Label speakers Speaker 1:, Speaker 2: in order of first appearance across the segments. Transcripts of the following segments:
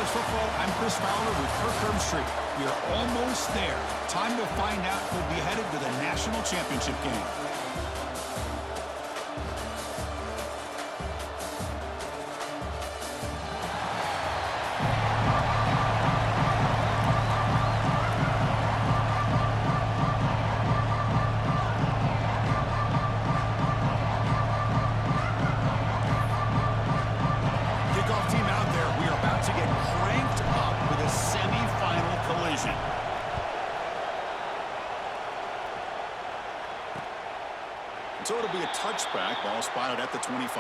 Speaker 1: College football, I'm Chris Fowler with Kirk Street. We are almost there. Time to find out who'll be headed to the national championship game.
Speaker 2: So it'll be a touchback, ball spotted at the 25.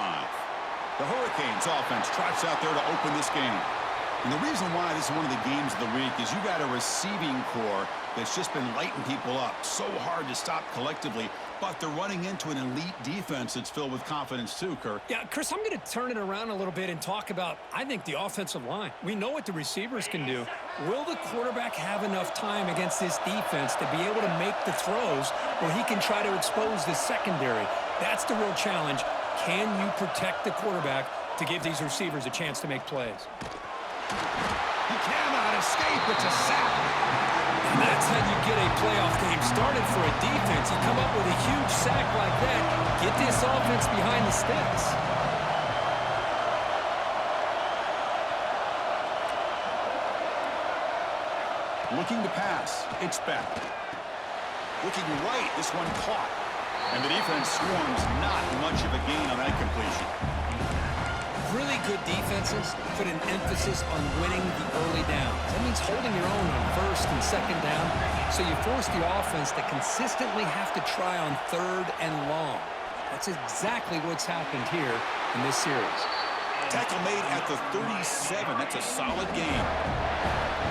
Speaker 2: The Hurricanes offense trots out there to open this game. And the reason why this is one of the games of the week is you got a receiving core that's just been lighting people up. So hard to stop collectively, but they're running into an elite defense that's filled with confidence too, Kirk.
Speaker 3: Yeah, Chris, I'm going to turn it around a little bit and talk about, I think, the offensive line. We know what the receivers can do. Will the quarterback have enough time against this defense to be able to make the throws where he can try to expose the secondary? That's the real challenge. Can you protect the quarterback to give these receivers a chance to make plays?
Speaker 1: He cannot escape. It's a sack.
Speaker 3: And that's how you get a playoff game started for a defense. You come up with a huge sack like that, get this offense behind the sticks.
Speaker 2: Looking to pass. It's back. Looking right. This one caught. And the defense swarms. Not much of a gain on that completion.
Speaker 3: Really good defenses put an emphasis on winning the early downs. That means holding your own on first and second down, so you force the offense to consistently have to try on third and long. That's exactly what's happened here in this series.
Speaker 2: Tackle made at the 37. That's a solid gain.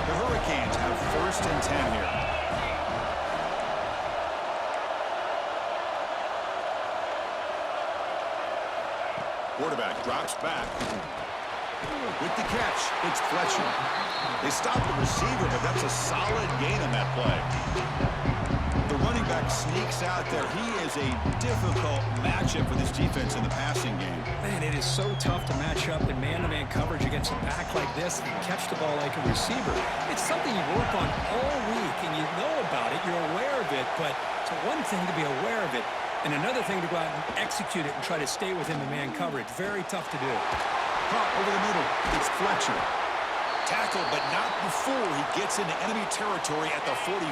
Speaker 2: The Hurricanes have first and 10 here. Quarterback drops back. With the catch, it's Fletcher. They stop the receiver, but that's a solid gain on that play. The running back sneaks out there. He is a difficult matchup for this defense in the passing game.
Speaker 3: Man, it is so tough to match up in man-to-man coverage against a back like this and catch the ball like a receiver. It's something you work on all week, and you know about it. You're aware of it, but it's one thing to be aware of it, and another thing to go out and execute it and try to stay within the man coverage. Very tough to do.
Speaker 2: Caught over the middle. It's Fletcher. Tackled, but not before he gets into enemy territory at the 45.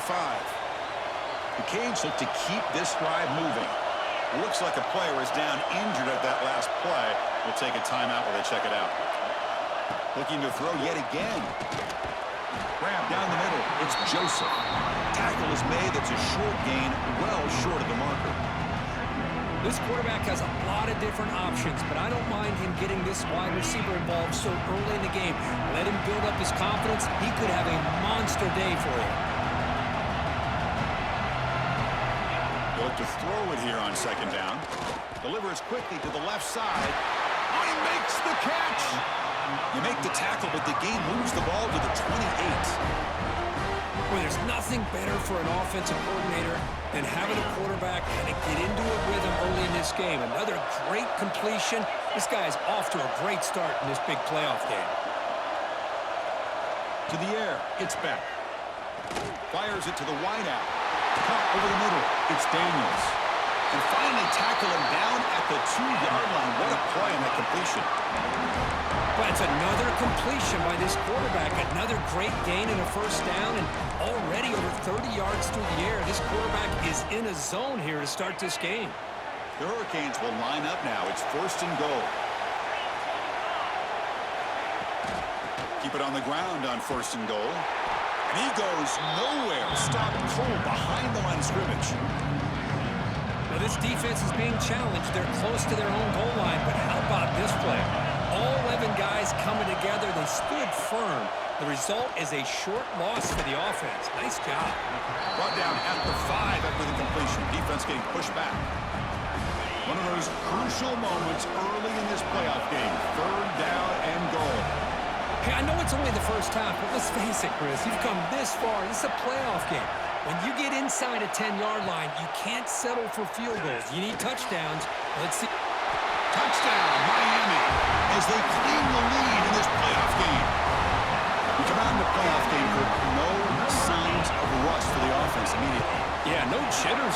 Speaker 2: The Canes look to keep this drive moving. Looks like a player is down injured at that last play. We'll take a timeout while they check it out. Looking to throw yet again. Grab down the middle. It's Joseph. Tackle is made. That's a short gain, well short of the marker.
Speaker 3: This quarterback has a lot of different options, but I don't mind him getting this wide receiver involved so early in the game. Let him build up his confidence. He could have a monster day for you.
Speaker 2: Look to throw it here on second down. Delivers quickly to the left side. Oh, he makes the catch. You make the tackle, but the game moves the ball to the 28.
Speaker 3: Well, there's nothing better for an offensive coordinator than having a quarterback kind of get into a rhythm early in this game. Another great completion. This guy is off to a great start in this big playoff game.
Speaker 2: To the air, it's back. Fires it to the wideout. Caught over the middle. It's Daniels. And finally tackle him down at the 2-yard line. What a play on that completion.
Speaker 3: But it's another completion by this quarterback. Another great gain in a first down, and already over 30 yards through the air. This quarterback is in a zone here to start this game.
Speaker 2: The Hurricanes will line up now. It's first and goal. Keep it on the ground on first and goal. And he goes nowhere. Stop cold behind the line of scrimmage.
Speaker 3: Now this defense is being challenged. They're close to their own goal line, but how about this play? All 11 guys coming together. They stood firm. The result is a short loss for the offense. Nice job.
Speaker 2: Brought down at the 5 after the completion. Defense getting pushed back. One of those crucial moments early in this playoff game. Third down and goal.
Speaker 3: Hey, I know it's only the first half, but let's face it, Chris. You've come this far. This is a playoff game. When you get inside a 10-yard line, you can't settle for field goals. You need touchdowns. Let's see.
Speaker 2: Touchdown, Miami, as they claim the lead in this playoff game.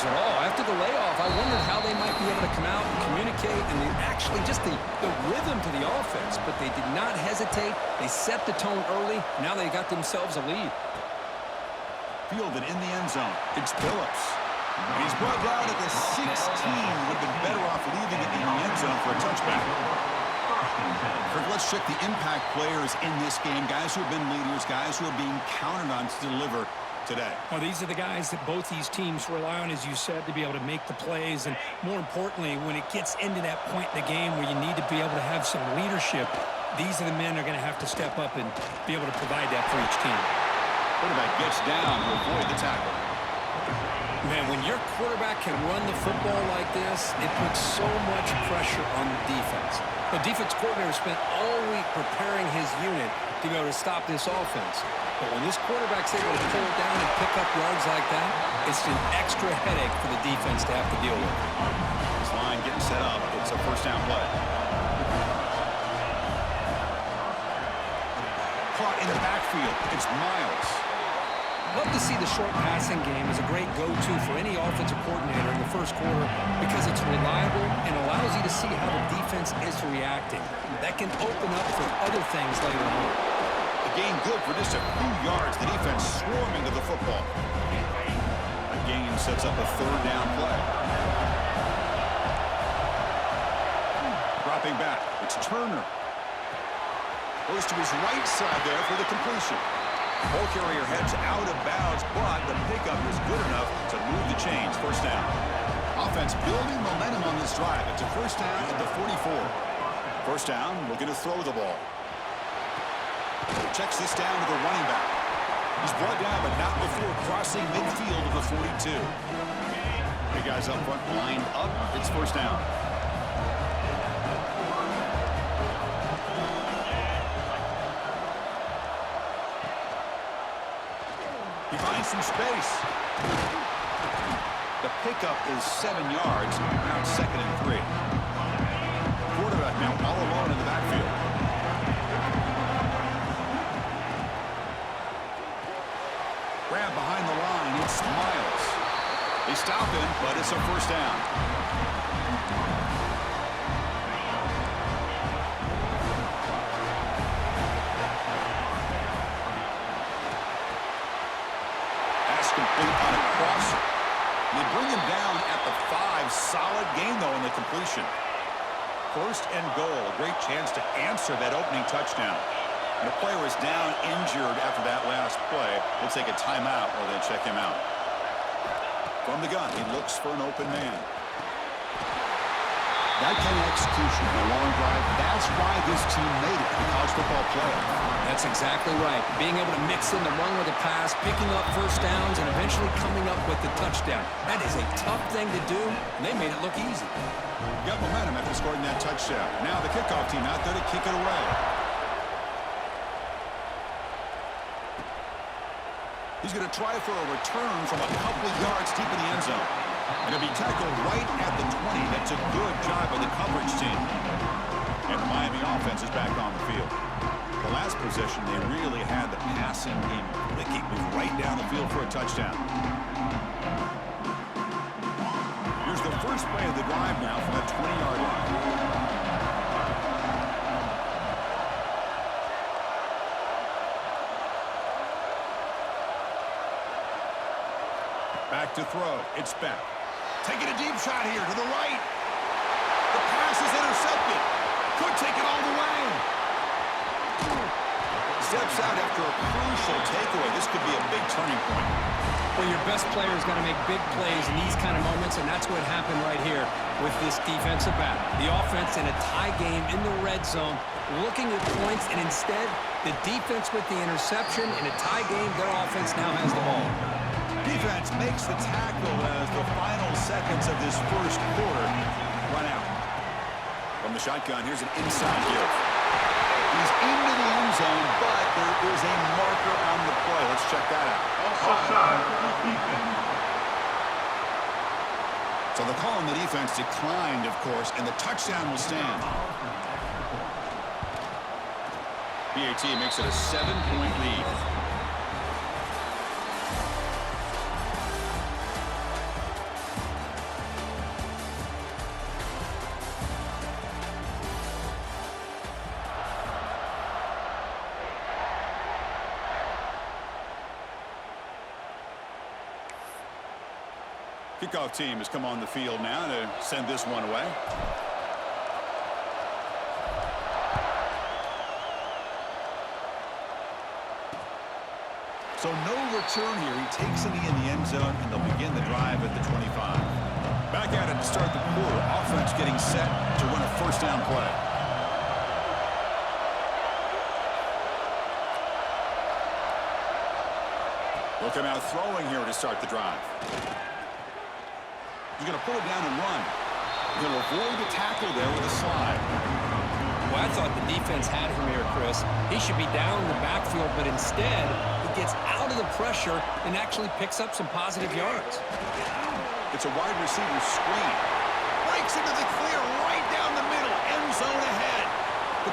Speaker 3: issues at all. After the layoff, I wondered how they might be able to come out and communicate and actually just the rhythm to the offense. But they did not hesitate. They set the tone early. Now they got themselves a lead.
Speaker 2: Fielded in the end zone. It's Phillips. And he's brought down at the 16. Would have been better off leaving it in the end zone for a touchback. Let's check the impact players in this game. Guys who have been leaders, guys who are being counted on to deliver today.
Speaker 3: Well, these are the guys that both these teams rely on, as you said, to be able to make the plays. And more importantly, when it gets into that point in the game where you need to be able to have some leadership, these are the men that are going to have to step up and be able to provide that for each team.
Speaker 2: Quarterback gets down to avoid the tackle.
Speaker 3: Man, when your quarterback can run the football like this, it puts so much pressure on the defense. The defense coordinator spent all week preparing his unit to be able to stop this offense. But when this quarterback's able to pull it down and pick up yards like that, it's an extra headache for the defense to have to deal with.
Speaker 2: This line getting set up. It's a first down play. Caught in the backfield. It's Miles.
Speaker 3: Love to see the short passing game as a great go-to for any offensive coordinator in the first quarter because it's reliable and allows you to see how the defense is reacting. That can open up for other things later on.
Speaker 2: The gain good for just a few yards. The defense swarming to the football. A gain sets up a third down play. Dropping back. It's Turner. Goes to his right side there for the completion. Ball carrier heads out of bounds, but the pickup is good enough to move the chains. First down. Offense building momentum on this drive. It's a first down at the 44. First down, looking to throw the ball. Checks this down to the running back. He's brought down, but not before crossing midfield of the 42. Big guys up front, lined up. It's first down. He finds some space. The pickup is 7 yards. Now it's 2nd and 3. Quarterback now all alone in the backfield. Grab behind the line. It's Miles. They stop him, but it's a first down. Complete on a crosser. They bring him down at the 5. Solid gain, though, in the completion. First and goal. A great chance to answer that opening touchdown. And the player is down injured after that last play. We'll take a timeout or then check him out. From the gun, he looks for an open man. That kind of execution in a long drive, that's why this team made it to the college football playoff.
Speaker 3: That's exactly right. Being able to mix in the run with the pass, picking up first downs, and eventually coming up with the touchdown. That is a tough thing to do, and they made it look easy.
Speaker 2: Got momentum after scoring that touchdown. Now the kickoff team out there to kick it away. He's going to try for a return from a couple of yards deep in the end zone. And he'll be tackled right at the 20. That's a good job by the coverage team. And the Miami offense is back on the field. The last possession, they really had the passing game. They keep moving right down the field for a touchdown. Here's the first play of the drive now from the 20-yard line. Back to throw. It's back. Taking a deep shot here to the right. The pass is intercepted. Could take it all the way. Steps out after a crucial takeaway. This could be a big turning point.
Speaker 3: Well, your best player is going to make big plays in these kind of moments, and that's what happened right here with this defensive battle. The offense in a tie game in the red zone, looking at points, and instead, the defense with the interception. In a tie game, their offense now has the ball.
Speaker 2: Defense makes the tackle as the final seconds of this first quarter run out. From the shotgun, here's an inside give. He's into the end zone, but there is a marker on the play. Let's check that out. So the call on the defense declined, of course, and the touchdown will stand. BAT makes it a 7-point lead. Kickoff team has come on the field now to send this one away. So no return here. He takes it in the end zone, and they'll begin the drive at the 25. Back at it to start the quarter. Offense getting set to run a first down play. We'll come out throwing here to start the drive. He's going to pull it down and run. He'll avoid the tackle there with a slide.
Speaker 3: Well, I thought the defense had him here, Chris. He should be down in the backfield, but instead he gets out of the pressure and actually picks up some positive yards.
Speaker 2: It's a wide receiver screen. Breaks into the clear right down the middle. End zone ahead.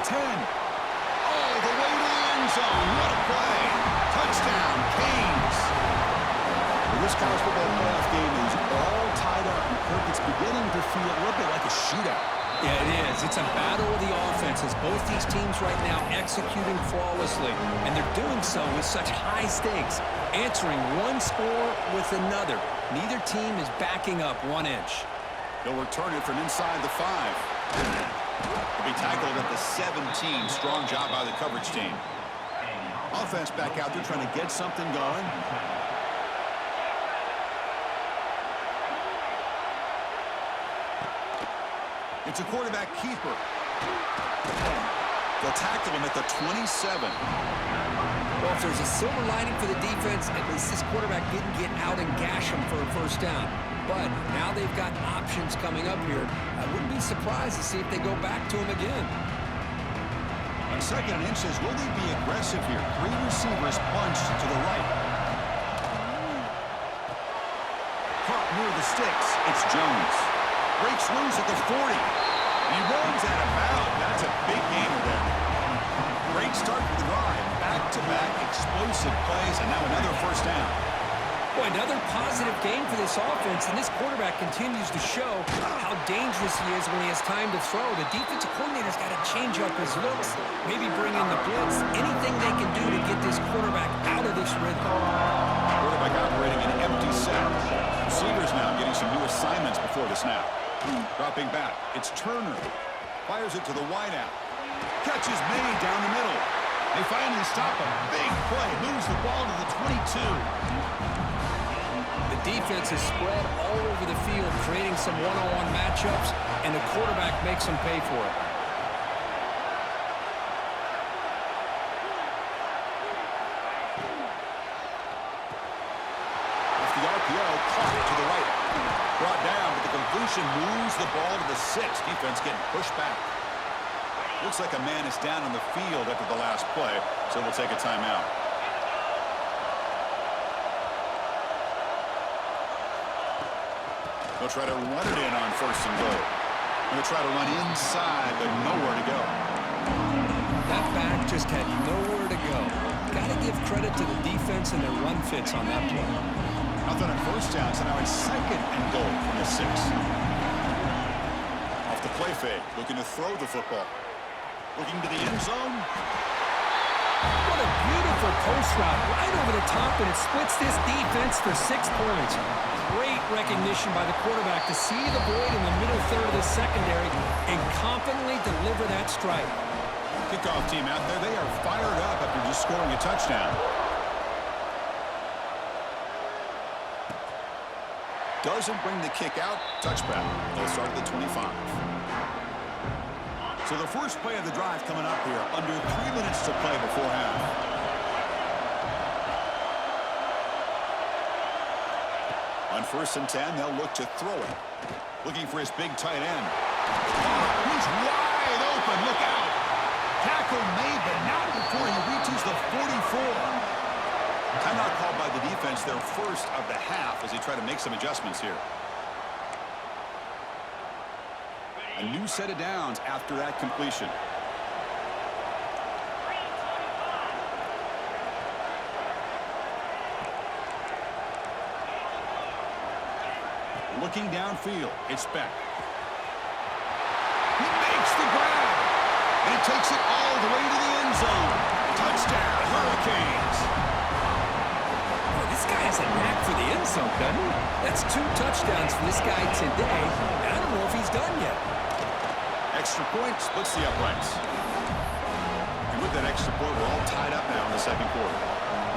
Speaker 2: The 10. All the way to the end zone. What a play. Touchdown, Canes. Well, this college football playoff game is all tied up. And Kirk, it's beginning to feel a little bit like a shootout.
Speaker 3: Yeah, it is. It's a battle of the offenses. Both these teams right now executing flawlessly, and they're doing so with such high stakes, answering one score with another. Neither team is backing up 1 inch.
Speaker 2: They'll return it from inside the 5. He'll be tackled at the 17. Strong job by the coverage team. Offense back out there trying to get something going. It's a quarterback keeper. They'll tackle him at the 27.
Speaker 3: Well, if there's a silver lining for the defense, at least this quarterback didn't get out and gash him for a first down. But now they've got options coming up here. I wouldn't be surprised to see if they go back to him again.
Speaker 2: On 2nd and inches, will they be aggressive here? 3 receivers bunched to the right. Caught near the sticks. It's Jones. Breaks loose at the 40. He runs out of bounds. That's a big gainer there. Great start to the drive. Back-to-back explosive plays, and now another first down.
Speaker 3: Boy, another positive game for this offense, and this quarterback continues to show how dangerous he is when he has time to throw. The defensive coordinator's got to change up his looks, maybe bring in the blitz, anything they can do to get this quarterback out of this rhythm.
Speaker 2: Quarterback operating an empty set. Receivers now getting some new assignments before the snap. Dropping back, it's Turner. Fires it to the wideout. Catch is made down the middle. They finally stop a big play. Moves the ball to the 22.
Speaker 3: The defense is spread all over the field, creating some one-on-one matchups, and the quarterback makes them pay for it.
Speaker 2: Off the RPO, caught to the right. Brought down, but the completion moves the ball to the 6. Defense getting pushed back. Looks like a man is down on the field after the last play, so we'll take a timeout. They'll try to run it in on 1st and goal. They'll try to run inside, but nowhere to go.
Speaker 3: That back just had nowhere to go. Got to give credit to the defense and their run fits on that play.
Speaker 2: Nothing on 1st down, so now it's 2nd and goal from the 6. Off the play fake, looking to throw the football. Looking to the end zone.
Speaker 3: What a beautiful post route right over the top, and it splits this defense for 6 points. Great recognition by the quarterback to see the void in the middle third of the secondary and confidently deliver that strike.
Speaker 2: Kickoff team out there, they are fired up after just scoring a touchdown. Doesn't bring the kick out. Touchback. They'll start at the 25. So the first play of the drive coming up here. Under 3 minutes to play before half. On 1st and 10, they'll look to throw it. Looking for his big tight end. He's wide open. Look out. Tackle made, but not before he reaches the 44. Timeout called by the defense, their first of the half, as they try to make some adjustments here. A new set of downs after that completion. Looking downfield, it's Beck. He makes the grab, and he takes it all the way to the end zone. Touchdown, Hurricanes.
Speaker 3: Boy, this guy has a knack for the end so, doesn't he? That's 2 touchdowns for this guy today. I don't know if he's done yet.
Speaker 2: Extra point splits the uprights. And with that extra point, we're all tied up now in the second quarter.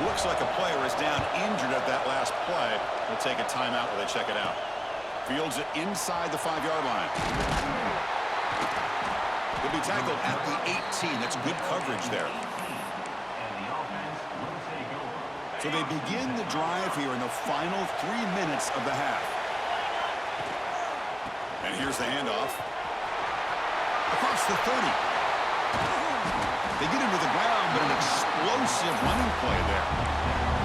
Speaker 2: Looks like a player is down injured at that last play. We'll take a timeout while they check it out. Fields it inside the 5-yard line. He'll be tackled at the 18. That's good coverage there. So they begin the drive here in the final 3 minutes of the half. And here's the handoff. Across the 30. They get him to the ground, but an explosive running play there.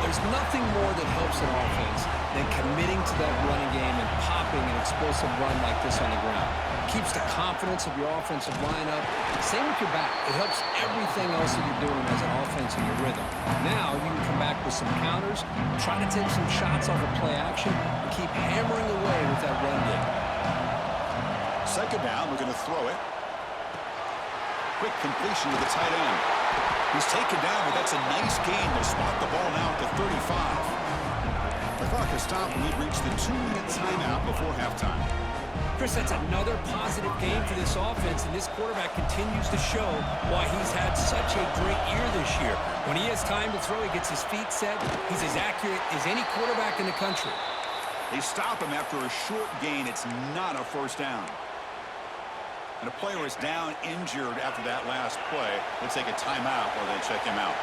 Speaker 3: There's nothing more that helps an offense than committing to that running game and popping an explosive run like this on the ground. Keeps the confidence of your offensive lineup. Same with your back. It helps everything else that you're doing as an offense in your rhythm. Now you can come back with some counters, try to take some shots off of play action, and keep hammering away with that run game.
Speaker 2: Second down, we're going to throw it. Quick completion to the tight end. He's taken down, but that's a nice gain. They'll spot the ball now at the 35. The clock has stopped, and we've reached the 2-minute timeout before halftime.
Speaker 3: Chris, that's another positive game for this offense, and this quarterback continues to show why he's had such a great year this year. When he has time to throw, he gets his feet set. He's as accurate as any quarterback in the country.
Speaker 2: They stop him after a short gain. It's not a first down. And a player is down injured after that last play. Let's take a timeout while they check him out.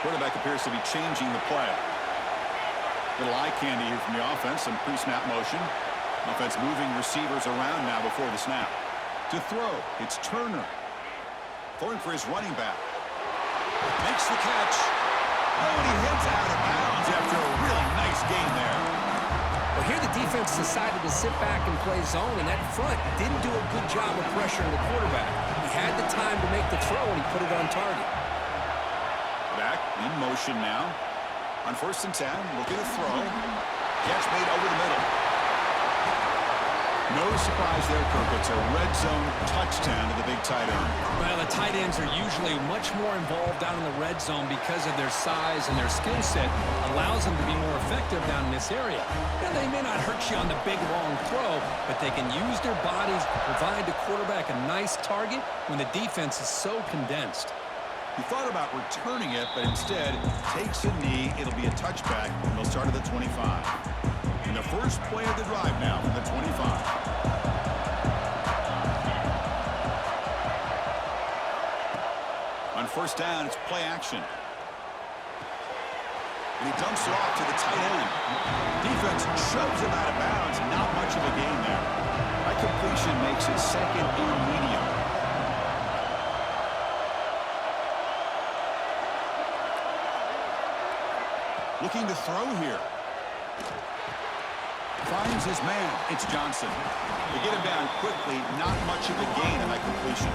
Speaker 2: Quarterback appears to be changing the play. Little eye candy here from the offense. Some pre-snap motion. Offense moving receivers around now before the snap. To throw, it's Turner. Throwing for his running back. Makes the catch. Oh, and he heads out of bounds after a really nice gain there.
Speaker 3: Well, here the defense decided to sit back and play zone, and that front didn't do a good job of pressuring the quarterback. He had the time to make the throw, and he put it on target.
Speaker 2: Back in motion now. On 1st and 10, looking to throw. Catch made over the middle. No surprise there, Kirk. It's a red zone touchdown to the big tight end.
Speaker 3: Well, the tight ends are usually much more involved down in the red zone because of their size and their skill set allows them to be more effective down in this area. Now, they may not hurt you on the big, long throw, but they can use their bodies to provide the quarterback a nice target when the defense is so condensed.
Speaker 2: He thought about returning it, but instead takes a knee. It'll be a touchback. They'll start at the 25. And the first play of the drive now from the 25. On 1st down, it's play action. And he dumps it off to the tight end. Defense shoves him out of bounds. Not much of a gain there. That completion makes it 2nd and medium. Looking to throw here. Finds his man. It's Johnson. They get him down quickly. Not much of a gain on that completion.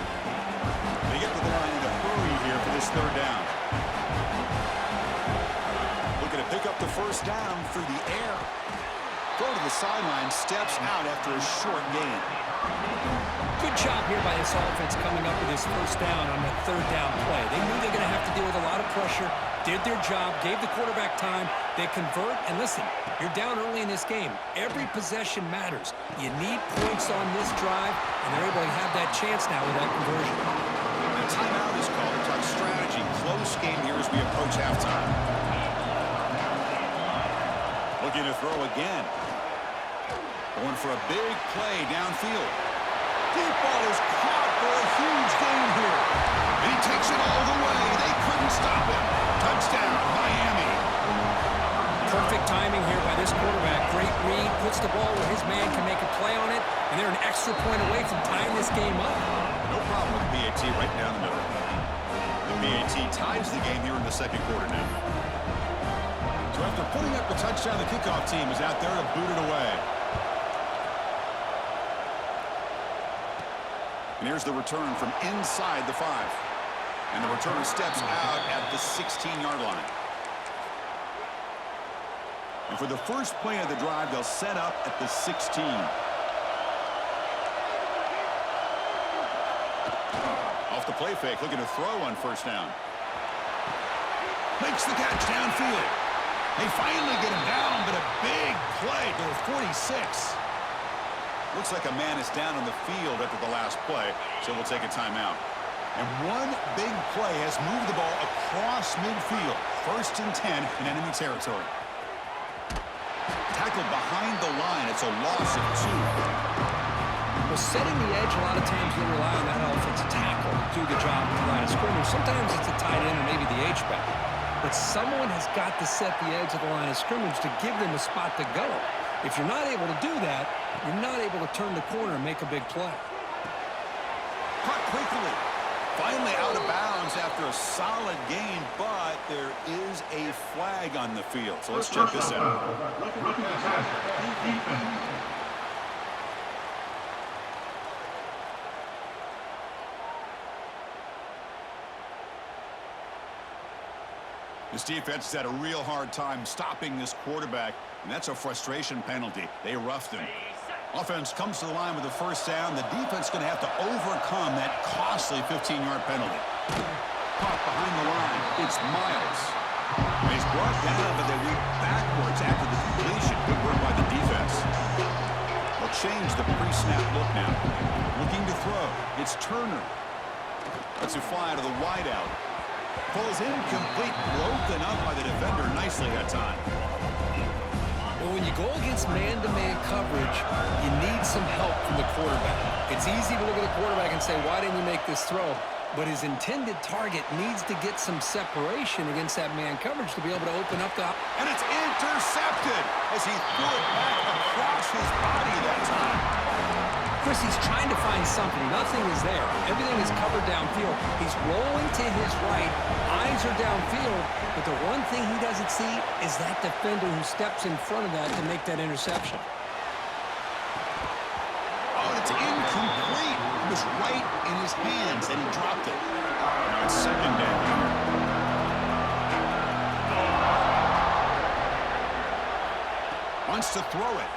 Speaker 2: They get to the line in a hurry here for this 3rd down. Looking to pick up the 1st down through the air. Throw to the sideline. Steps out after a short gain.
Speaker 3: Good job here by this offense coming up with this 1st down on the 3rd down play. They knew they were going to have to deal with a lot of pressure, did their job, gave the quarterback time. They convert, and listen, you're down early in this game. Every possession matters. You need points on this drive, and they're able to have that chance now with that conversion.
Speaker 2: A timeout is called to talk strategy. Close game here as we approach halftime. Looking to throw again. Going for a big play downfield. Deep ball is caught for a huge gain here. And he takes it all the way. They couldn't stop him. Touchdown, Miami.
Speaker 3: Perfect timing here by this quarterback. Great read, puts the ball where his man can make a play on it, and they're an extra point away from tying this game up.
Speaker 2: No problem with the PAT right down the middle. The PAT ties the game here in the 2nd quarter now. So after putting up the touchdown, the kickoff team is out there to boot it away. And here's the return from inside the 5. And the returner steps out at the 16-yard line. And for the first play of the drive, they'll set up at the 16. Off the play fake, looking to throw on 1st down. Makes the catch downfield.
Speaker 1: They finally get him down, but a big play to the 46.
Speaker 2: Looks like a man is down on the field after the last play, so we'll take a timeout.
Speaker 1: And one big play has moved the ball across midfield. 1st and 10 in enemy territory.
Speaker 2: Tackled behind the line. It's a loss of 2.
Speaker 3: Well, setting the edge, a lot of times they rely on that offensive tackle to do the job at the line of scrimmage. Sometimes it's a tight end or maybe the H-back. But someone has got to set the edge of the line of scrimmage to give them a spot to go. If you're not able to do that, you're not able to turn the corner and make a big play.
Speaker 2: Caught quickly. Finally out of bounds after a solid gain, but there is a flag on the field. So let's check this out.
Speaker 1: This defense has had a real hard time stopping this quarterback, and that's a frustration penalty. They roughed him. Offense comes to the line with the 1st down. The defense is going to have to overcome that costly 15-yard penalty. Caught behind the line. It's Miles. He's brought down, but they went backwards after the completion. Good work by the defense. They'll change the pre-snap look now. Looking to throw. It's Turner. Lets it fly to the wideout. Pulls incomplete. Broken up by the defender nicely that time.
Speaker 3: Well, when you go against man-to-man coverage, you need some help from the quarterback. It's easy to look at the quarterback and say, why didn't you make this throw? But his intended target needs to get some separation against that man coverage to be able to open up the...
Speaker 1: And it's intercepted as he threw it back across his body that time.
Speaker 3: Chris, he's trying to find something. Nothing is there. Everything is covered downfield. He's rolling to his right. Eyes are downfield. But the one thing he doesn't see is that defender who steps in front of that to make that interception.
Speaker 1: Oh, it's incomplete. It was right in his hands, and he dropped it. Now it's 2nd down. Wants to throw it.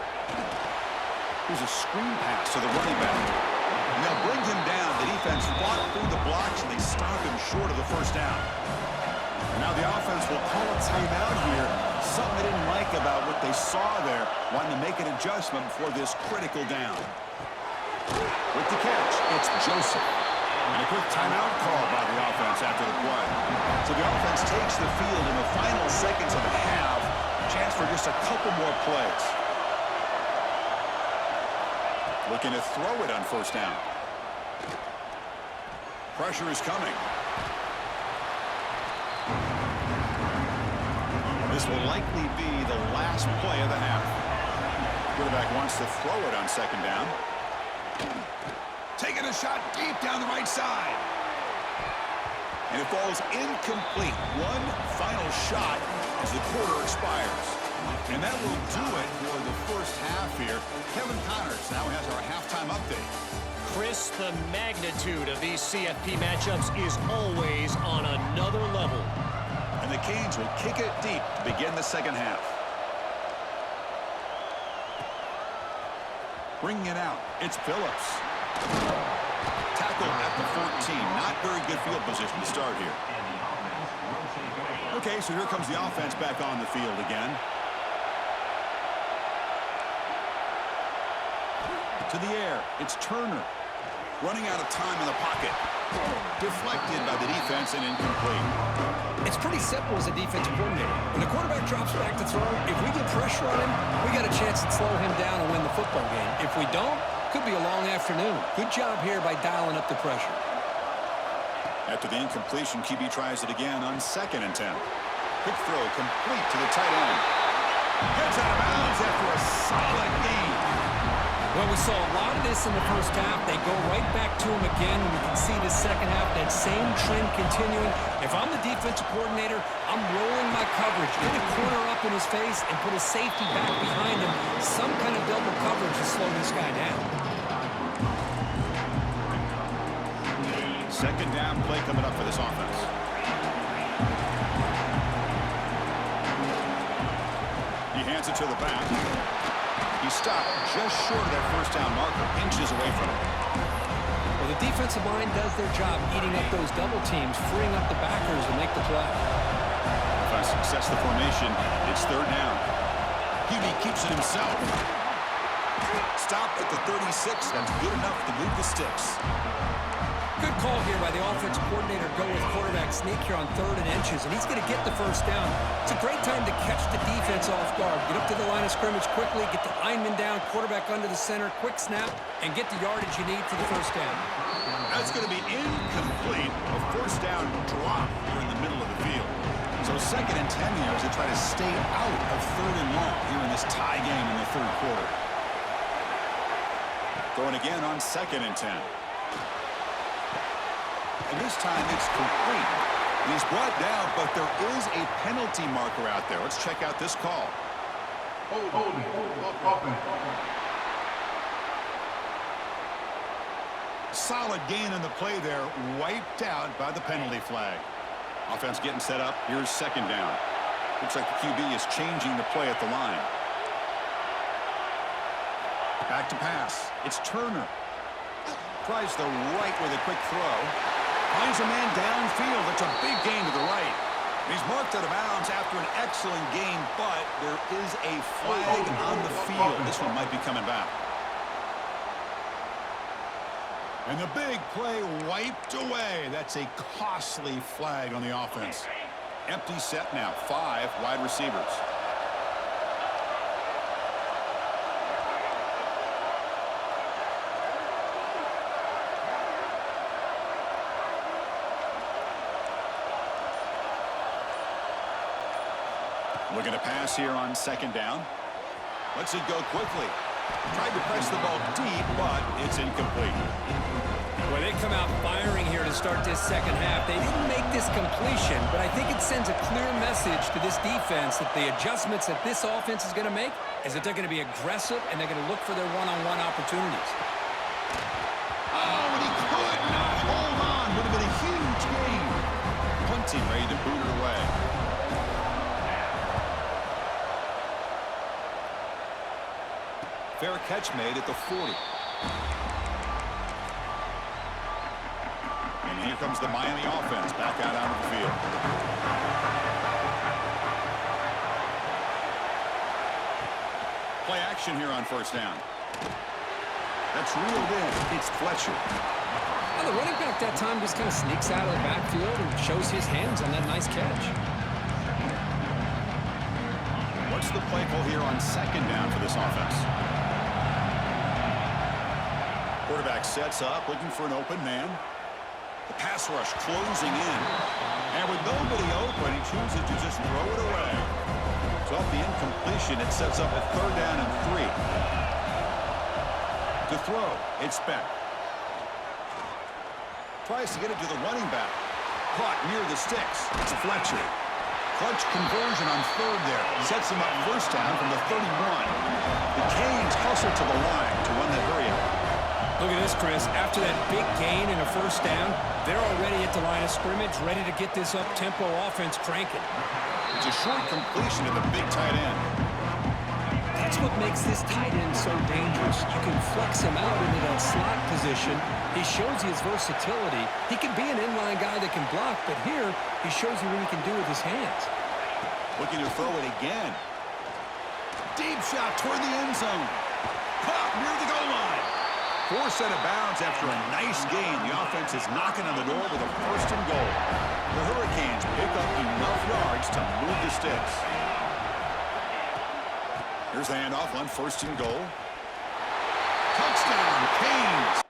Speaker 1: Here's a screen pass to the running back. And they'll bring him down. The defense fought through the blocks, and they stop him short of the 1st down. And now the offense will call a timeout here. Something they didn't like about what they saw there. Wanting to make an adjustment for this critical down. With the catch, it's Joseph. And a quick timeout call by the offense after the play. So the offense takes the field in the final seconds of the half. Chance for just a couple more plays. Looking to throw it on 1st down. Pressure is coming. This will likely be the last play of the half. Quarterback wants to throw it on 2nd down. Taking a shot deep down the right side. And it falls incomplete. One final shot as the quarter expires. And that will do it for the 1st half here. Kevin Connors now has our halftime update.
Speaker 4: Chris, the magnitude of these CFP matchups is always on another level.
Speaker 1: And the Canes will kick it deep to begin the 2nd half. Bringing it out, it's Phillips. Tackle at the 14. Not very good field position to start here. Okay, so here comes the offense back on the field again. To the air, it's Turner. Running out of time in the pocket. Deflected by the defense and incomplete.
Speaker 3: It's pretty simple as a defensive coordinator. When the quarterback drops back to throw, if we get pressure on him, we got a chance to slow him down and win the football game. If we don't, could be a long afternoon. Good job here by dialing up the pressure.
Speaker 1: After the incompletion, QB tries it again on 2nd and 10. Quick throw complete to the tight end. Heads out of bounds after a solid gain.
Speaker 3: Well, we saw a lot of this in the 1st half. They go right back to him again, and we can see the 2nd half, that same trend continuing. If I'm the defensive coordinator, I'm rolling my coverage. Get a corner up in his face and put a safety back behind him. Some kind of double coverage to slow this guy down.
Speaker 1: 2nd down play coming up for this offense. He hands it to the back. He stopped just short of that 1st down marker, inches away from it.
Speaker 3: Well, the defensive line does their job eating up those double teams, freeing up the backers to make the play.
Speaker 1: Offense Sets the formation. It's third down. QB keeps it himself.
Speaker 2: Stopped at the 36. That's good enough to move the sticks.
Speaker 3: Good call here by the offensive coordinator. Go with quarterback sneak here on 3rd and inches, and he's going to get the first down. It's a great time to catch the defense off guard. Get up to the line of scrimmage quickly, get the lineman down, quarterback under the center, quick snap, and get the yardage you need for the first down.
Speaker 1: That's going to be incomplete. A first down drop here in the middle of the field. So 2nd and 10 here as they try to stay out of 3rd and long here in this tie game in the 3rd quarter. Going again on 2nd and 10. And this time it's complete. He's brought down, but there is a penalty marker out there. Let's check out this call. Solid gain on the play there, wiped out by the penalty flag. Offense getting set up. Here's 2nd down. Looks like the QB is changing the play at the line. Back to pass. It's Turner. Tries the right with a quick throw. Finds a man downfield. It's a big gain to the right. He's marked out of bounds after an excellent game, but there is a flag on the field. This one might be coming back. And the big play wiped away. That's a costly flag on the offense. Empty set now. 5 wide receivers. Looking to pass here on 2nd down. Lets it go quickly. Tried to press the ball deep, but it's incomplete.
Speaker 3: Well, they come out firing here to start this 2nd half. They didn't make this completion, but I think it sends a clear message to this defense that the adjustments that this offense is going to make is that they're going to be aggressive and they're going to look for their one-on-one opportunities.
Speaker 1: Oh, and he could not hold on. Would have been a huge gain. Punting ready to boot it away. Fair catch made at the 40. And here comes the Miami offense back out onto the field. Play action here on 1st down. That's reeled in. It's Fletcher.
Speaker 3: Well, the running back that time just kind of sneaks out of the backfield and shows his hands on that nice catch.
Speaker 1: What's the play call here on 2nd down for this offense? Quarterback sets up, looking for an open man. The pass rush closing in. And with nobody open, he chooses to just throw it away. So off the incompletion, it sets up a 3rd down and 3. To throw, it's Beck. Tries to get it to the running back. Caught near the sticks. It's Fletcher. Clutch conversion on 3rd there. Sets him up 1st down from the 31. The Canes hustle to the line to run the hurry up.
Speaker 3: Look at this, Chris. After that big gain and a 1st down, they're already at the line of scrimmage, ready to get this up-tempo offense cranking.
Speaker 1: It's a short completion to the big tight end.
Speaker 3: That's what makes this tight end so dangerous. You can flex him out into that slot position. He shows you his versatility. He can be an inline guy that can block, but here he shows you what he can do with his hands.
Speaker 1: Looking to throw it again. Deep shot toward the end zone. Caught near the goal line. 4 set of bounds after a nice gain. The offense is knocking on the door with a 1st and goal. The Hurricanes pick up enough yards to move the sticks. Here's the handoff on 1st and goal. Touchdown, Canes.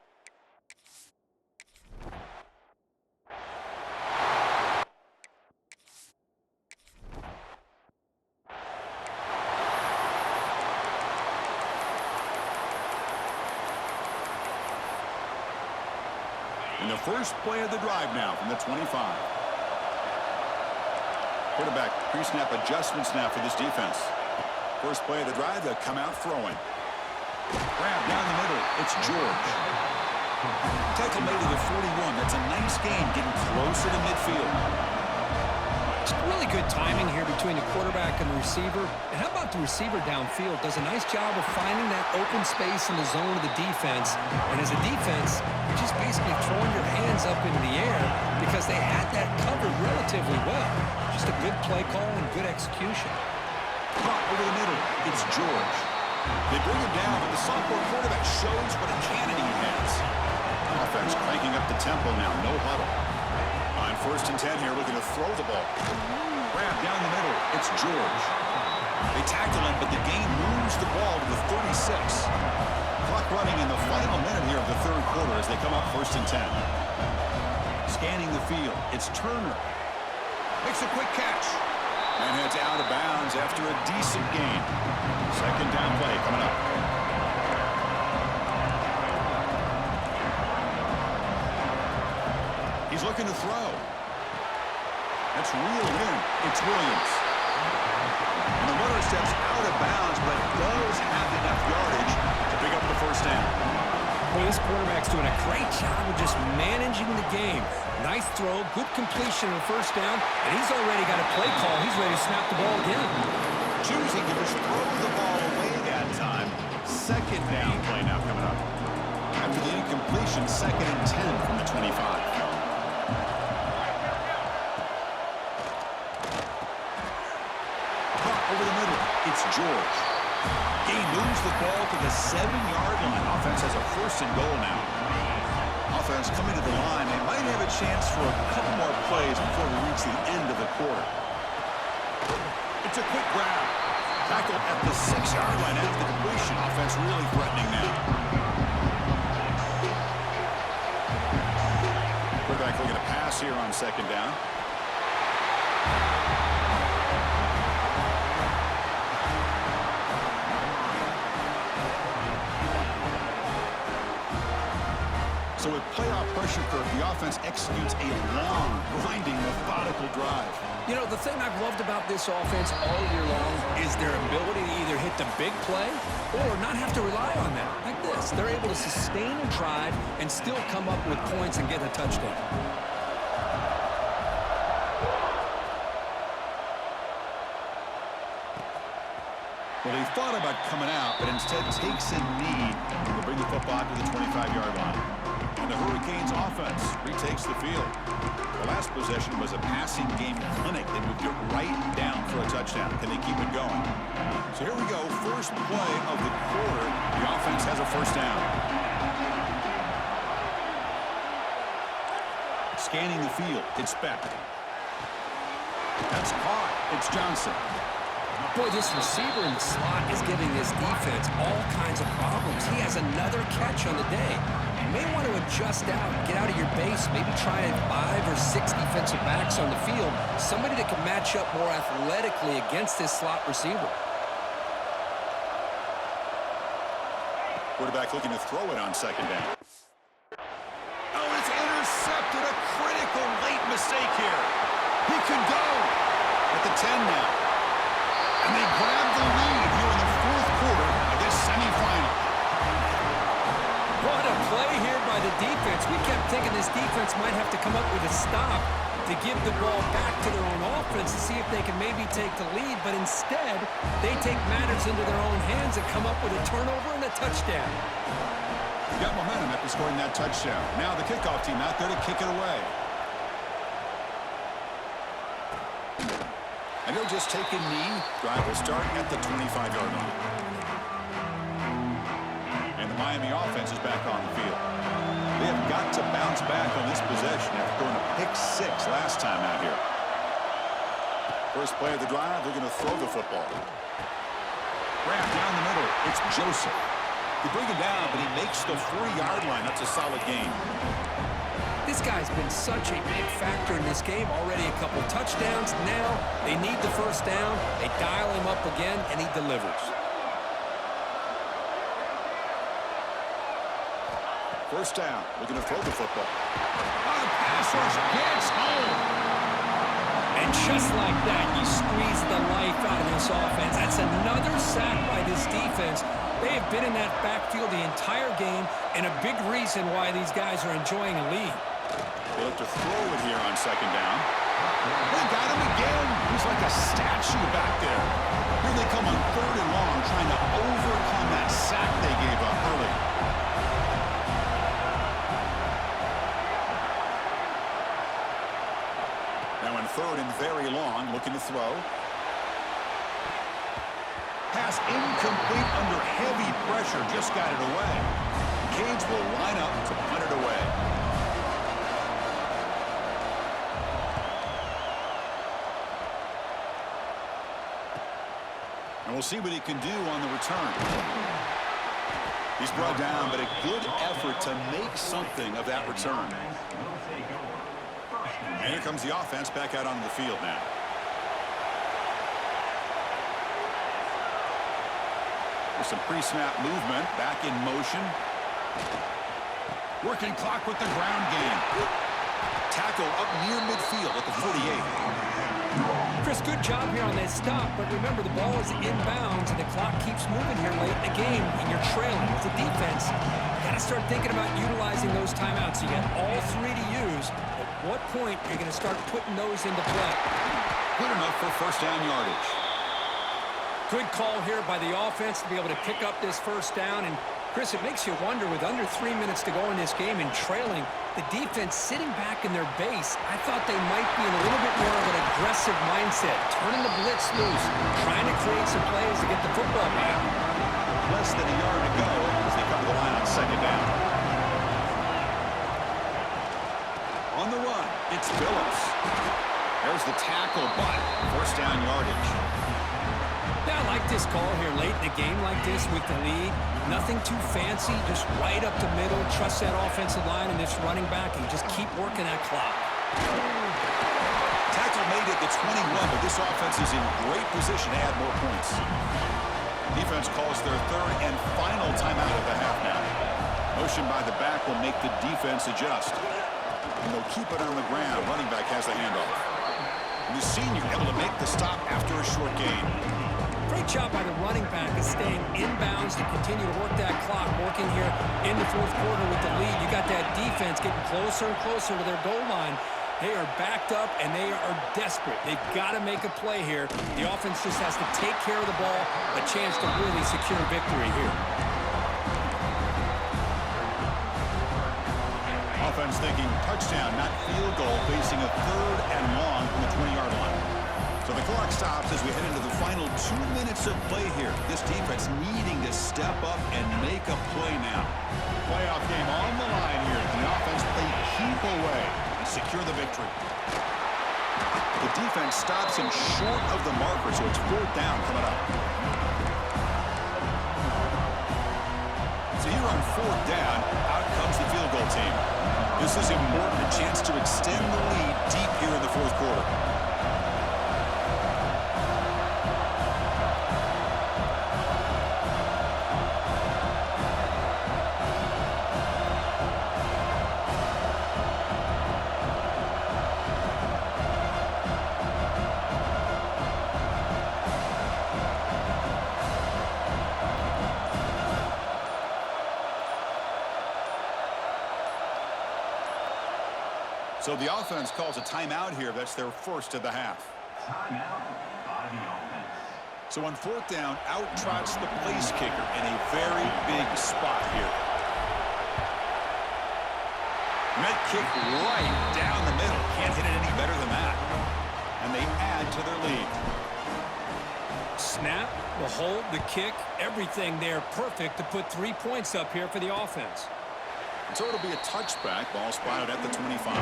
Speaker 1: And the first play of the drive now from the 25. Quarterback pre-snap adjustments now for this defense. First play of the drive, they'll come out throwing. Grab down the middle. It's George. Tackle made to the 41. That's a nice gain, getting closer to midfield.
Speaker 3: It's really good timing here between the quarterback and the receiver. And how about the receiver downfield? Does a nice job of finding that open space in the zone of the defense. And as a defense, you're just basically throwing your hands up into the air because they had that covered relatively well. Just just a good play call and good execution.
Speaker 2: Caught over the middle. It's George. They bring him down, but the sophomore quarterback shows what a cannon he has. Offense cranking up the tempo now. No huddle. On 1st and 10 here, looking to throw the ball. Grab down the middle. It's George. They tackle him, but the game moves the ball to the 36. Clock running in the final minute here of the 3rd quarter as they come up 1st and 10. Scanning the field. It's Turner. Makes a quick catch. And heads out of bounds after a decent gain. 2nd down play coming up. He's looking to throw. That's reeled in. It's Williams. And the runner steps out of bounds, but does have enough yardage to pick up the 1st down.
Speaker 3: Well, this quarterback's doing a great job of just managing the game. Nice throw, good completion on 1st down, and he's already got a play call. He's ready to snap the ball again.
Speaker 2: Choosing to just throw the ball away that time. 2nd down play now coming up. After the incompletion, 2nd and 10 from the 25. Over the middle, it's George. He moves the ball to the 7-yard line. Offense has a 1st and goal now. Offense coming to the line. They might have a chance for a couple more plays before we reach the end of the quarter. It's a quick grab. Tackle at the 6-yard line after the completion. Offense really threatening now. Quarterback looking to pass here on 2nd down. So with playoff pressure curve, the offense executes a long, grinding, methodical drive.
Speaker 3: You know, the thing I've loved about this offense all year long is their ability to either hit the big play or not have to rely on that. Like this, they're able to sustain a drive and still come up with points and get a touchdown.
Speaker 2: Well, he thought about coming out, but instead takes a knee to bring the football to the 25-yard line. And the Hurricanes offense retakes the field. The last possession was a passing game clinic. They moved it right down for a touchdown. Can they keep it going? So here we go. First play of the quarter. The offense has a 1st down. Scanning the field. It's Beck. That's caught. It's Johnson.
Speaker 3: Boy, this receiver in the slot is giving this defense all kinds of problems. He has another catch on the day. You may want to adjust out, get out of your base, maybe try 5 or 6 defensive backs on the field, somebody that can match up more athletically against this slot receiver.
Speaker 2: Quarterback looking to throw it on 2nd down. Oh, it's intercepted. A critical late mistake here. He could go at the 10 now. And they grab the lead here in the 4th quarter of this semifinal.
Speaker 3: What a play here by the defense. We kept thinking this defense might have to come up with a stop to give the ball back to their own offense to see if they can maybe take the lead. But instead, they take matters into their own hands and come up with a turnover and a touchdown.
Speaker 2: Got momentum after scoring that touchdown. Now the kickoff team out there to kick it away. And he'll just take a knee. Drive will start at the 25-yard line. And the Miami offense is back on the field. They have got to bounce back on this possession after going to pick 6 last time out here. First play of the drive, they're going to throw the football. Wrap down the middle. It's Joseph. They bring him down, but he makes the 40-yard line. That's a solid gain.
Speaker 3: This guy's been such a big factor in this game. Already a couple touchdowns. Now they need the 1st down. They dial him up again, and he delivers.
Speaker 2: 1st down. Looking to throw the football. Oh, the pass rush gets home.
Speaker 3: And just like that, you squeeze the life out of this offense. That's another sack by this defense. They have been in that backfield the entire game, and a big reason why these guys are enjoying a lead.
Speaker 2: They look to throw it here on 2nd down. They got him again. He's like a statue back there. Here they come on 3rd and long, trying to overcome that sack they gave up early. Now in 3rd and very long, looking Pass incomplete under heavy pressure. Just got it away. The Canes will line up to punt it away. And we'll see what he can do on the return. He's brought down, but a good effort to make something of that return. And here comes the offense back out onto the field now. There's some pre-snap movement, back in motion. Working clock with the ground game. Tackle up near midfield at the 48.
Speaker 3: Chris, good job here on that stop, but remember the ball is inbounds and the clock keeps moving here late in the game and you're trailing. As a defense, you got to start thinking about utilizing those timeouts. You got all three to use. At what point are you going to start putting those into play?
Speaker 2: Good enough for first down yardage.
Speaker 3: Good call here by the offense to be able to pick up this first down. And, Chris, it makes you wonder, with under 3 minutes to go in this game and trailing, the defense sitting back in their base, I thought they might be in a little bit more of an aggressive mindset, turning the blitz loose, trying to create some plays to get the football back.
Speaker 2: Less than a yard to go as they come to the line on second down. On the run, it's Phillips. There's the tackle, but first down yardage.
Speaker 3: Yeah, I like this call here late in the game like this with the lead. Nothing too fancy, just right up the middle. Trust that offensive line and this running back and just keep working that clock.
Speaker 2: Tackle made it to 21, but this offense is in great position to add more points. Defense calls their third and final timeout of the half now. Motion by the back will make the defense adjust. And they'll keep it on the ground. Running back has the handoff. And the senior able to make the stop after a short gain.
Speaker 3: Great job by the running back of staying inbounds to continue to work that clock, working here in the fourth quarter with the lead. You got that defense getting closer and closer to their goal line. They are backed up, and they are desperate. They've got to make a play here. The offense just has to take care of the ball, a chance to really secure victory here.
Speaker 2: Offense thinking touchdown, not field goal, facing a third and long from the 20-yard line. So the clock stops as we head into the final 2 minutes of play here. This defense needing to step up and make a play now. Playoff game on the line here. And the offense play keep away and secure the victory. The defense stops him short of the marker, so it's fourth down coming up. So here on fourth down, out comes the field goal team. This is important, a chance to extend the lead deep here in the fourth quarter. So the offense calls a timeout here. That's their first of the half.
Speaker 5: Timeout by the offense.
Speaker 2: So on fourth down, out trots the place kicker in a very big spot here. Net kick right down the middle. Can't hit it any better than that. And they add to their lead.
Speaker 3: Snap, the hold, the kick, everything there perfect to put 3 points up here for the offense.
Speaker 2: So it'll be a touchback. Ball spotted at the 25.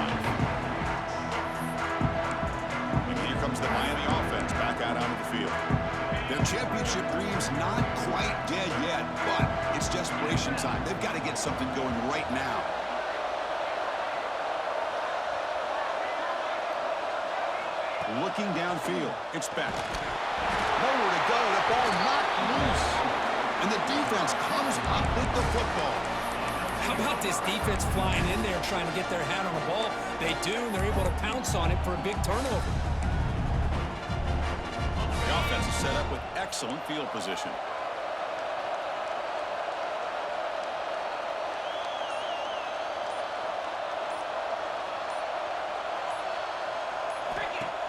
Speaker 2: And here comes the Miami offense back out onto the field. Their championship dreams not quite dead yet, but it's desperation time. They've got to get something going right now. Looking downfield. It's back. Nowhere to go. The ball knocked loose. And the defense comes up with the football.
Speaker 3: How about this defense flying in there trying to get their hat on the ball? They do, and they're able to pounce on it for a big turnover.
Speaker 2: The offense is set up with excellent field position.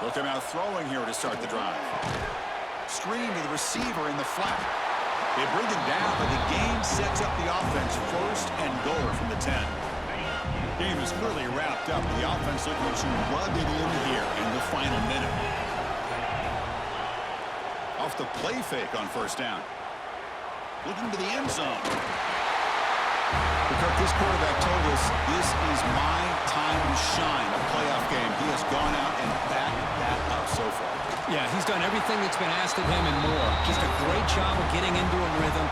Speaker 2: Look him out throwing here to start the drive. Screen to the receiver in the flat. They bring him down, but the game sets up the offense first and goal from the 10. Game is clearly wrapped up. The offense looking to rub it in here in the final minute.
Speaker 1: Off the play fake on first down. Looking to the end zone. Kirk, this quarterback told us this is my time to shine, a playoff game. He has gone out and backed that up so far.
Speaker 3: Yeah, he's done everything that's been asked of him and more. Just a great job of getting into a rhythm.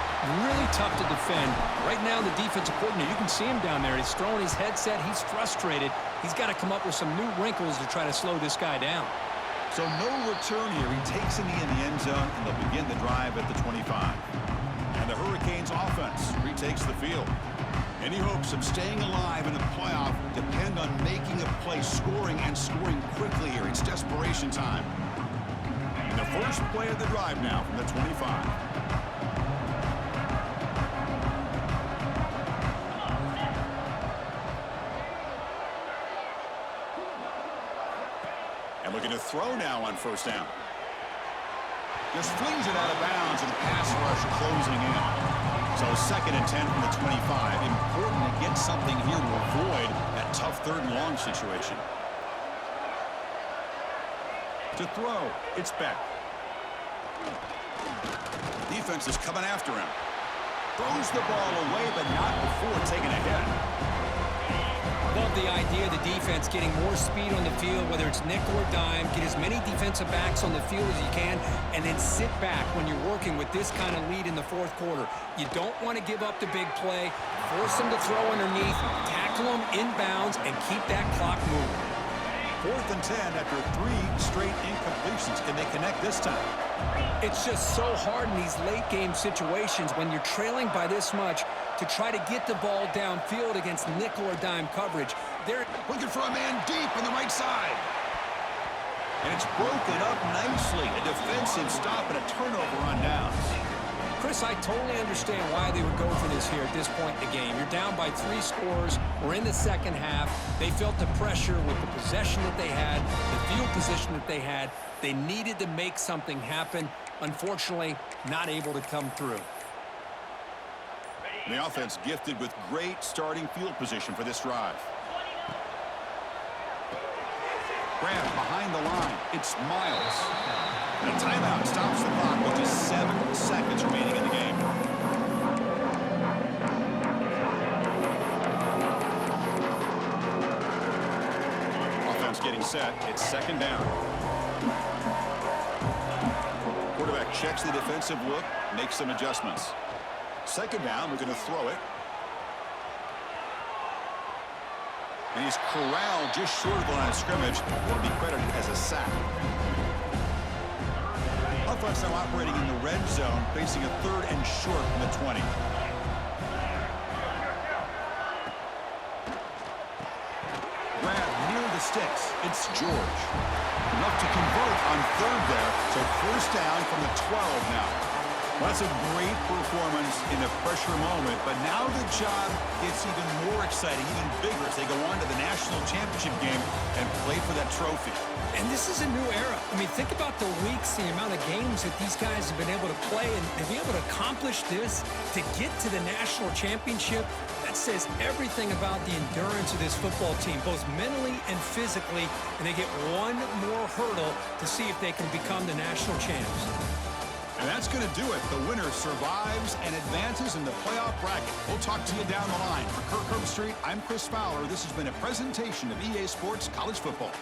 Speaker 3: Really tough to defend. Right now, the defensive coordinator, you can see him down there. He's throwing his headset. He's frustrated. He's got to come up with some new wrinkles to try to slow this guy down.
Speaker 1: So no return here. He takes a knee in the end zone, and they'll begin the drive at the 25. And the Hurricanes offense retakes the field. Any hopes of staying alive in the playoff depend on making a play, scoring, and scoring quickly here. It's desperation time. And the first play of the drive now from the 25. And looking to throw now on first down. Just flings it out of bounds, and the pass rush closing in. So 2nd and 10 from the 25. Important to get something here to avoid that tough 3rd and long situation. To throw, it's Beck. Defense is coming after him. Throws the ball away, but not before taking a hit.
Speaker 3: Love the idea of the defense getting more speed on the field, whether it's nickel or dime, get as many defensive backs on the field as you can, and then sit back when you're working with this kind of lead in the 4th quarter. You don't want to give up the big play, force them to throw underneath, tackle them inbounds, and keep that clock moving.
Speaker 1: 4th and 10 after 3 straight incompletions. Can they connect this time?
Speaker 3: It's just so hard in these late game situations when you're trailing by this much to try to get the ball downfield against nickel or dime coverage. They're
Speaker 1: looking for a man deep on the right side. And it's broken up nicely. A defensive stop and a turnover on downs.
Speaker 3: Chris, I totally understand why they would go for this here at this point in the game. You're down by 3 scores. We're in the 2nd half. They felt the pressure with the possession that they had, the field position that they had. They needed to make something happen. Unfortunately, not able to come through.
Speaker 1: And the offense gifted with great starting field position for this drive. Grant behind the line. It's Miles. And a timeout stops the clock with just 7 seconds remaining in the game. Offense getting set. It's 2nd down. Quarterback checks the defensive look, makes some adjustments. 2nd down, we're going to throw it. And he's corralled just short of the line of scrimmage. Will be credited as a sack. Offense now operating in the red zone, facing a 3rd and short from the 20. Grant near the sticks. It's George. Enough to convert on 3rd there. So 1st down from the 12 now. Well, that's a great performance in a pressure moment, but now the job gets even more exciting, even bigger as they go on to the national championship game and play for that trophy.
Speaker 3: And this is a new era. I mean, think about the weeks, the amount of games that these guys have been able to play, and to be able to accomplish this, to get to the national championship, that says everything about the endurance of this football team, both mentally and physically, and they get one more hurdle to see if they can become the national champs.
Speaker 1: And that's going to do it. The winner survives and advances in the playoff bracket. We'll talk to you down the line. For Kirk Herbstreit, I'm Chris Fowler. This has been a presentation of EA Sports College Football.